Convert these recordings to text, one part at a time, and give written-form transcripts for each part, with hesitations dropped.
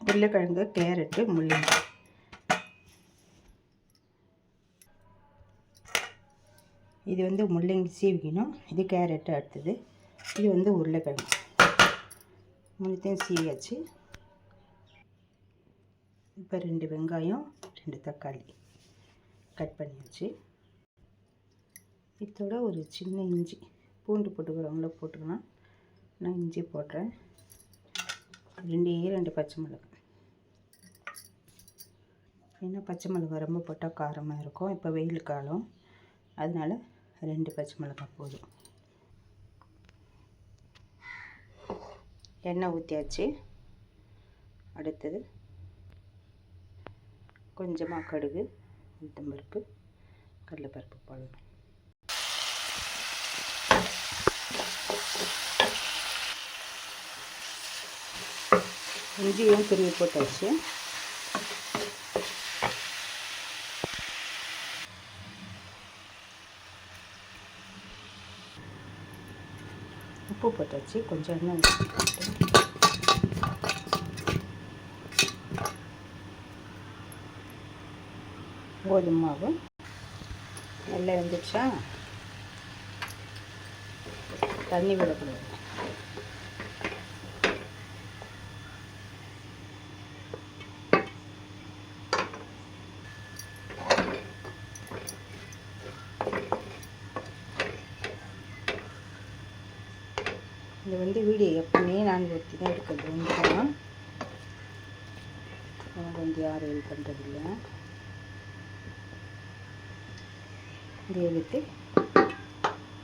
உருளைக்கிழங்கு, கேரட்டு, முள்ளங்கி. இது வந்து முள்ளங்கி சீவிக்கணும். இது கேரட்டு. அடுத்தது இது வந்து உருளைக்கிழங்கு. மூணுத்தையும் சீவியாச்சு. இப்போ 2 வெங்காயம், 2 தக்காளி கட் பண்ணியாச்சு. இதோட ஒரு சின்ன இஞ்சி, பூண்டு போட்டுக்கிறவங்கள போட்டுக்கலாம். நான் இஞ்சி போடுறேன். 2 பச்சை மிளகாய். ஏன்னா பச்சை மிளகாய் ரொம்ப போட்டால் காரமாக இருக்கும். இப்போ வெயில் காலம், அதனால் 2 பச்சை மிளகாய் போதும். எண்ணெய் ஊற்றியாச்சு. அடுத்தது கொஞ்சமாக கடுகு, உளுத்தம்பருப்பு, கடலைப்பருப்பு போடணும். இஞ்சியும் துருவி போட்டாச்சு. உப்பு போட்டாச்சு. கொஞ்சம் எண்ணெய் ஊற்றி கோதுமை மாவு நல்லா வெந்துச்சா, தண்ணி விடக்கூடாது. இது வந்து வீடியோ எப்பவுமே நான் ஊற்றி தான் எடுக்கிறது. ஒன்றுதான் எனக்கு வந்து யாரும் ஹெல்ப் பண்ணுறதில்ல. இதை எடுத்து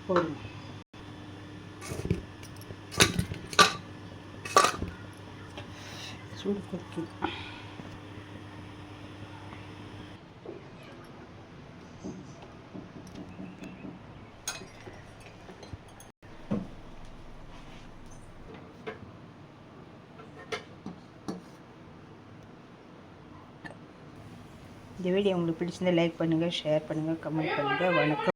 போடுங்க. சூடு கொடுக்குது. இந்த வீடியோ உங்களுக்கு பிடிச்சிருந்தா லைக் பண்ணுங்கள், ஷேர் பண்ணுங்கள், கமெண்ட் பண்ணுங்கள். வணக்கம்.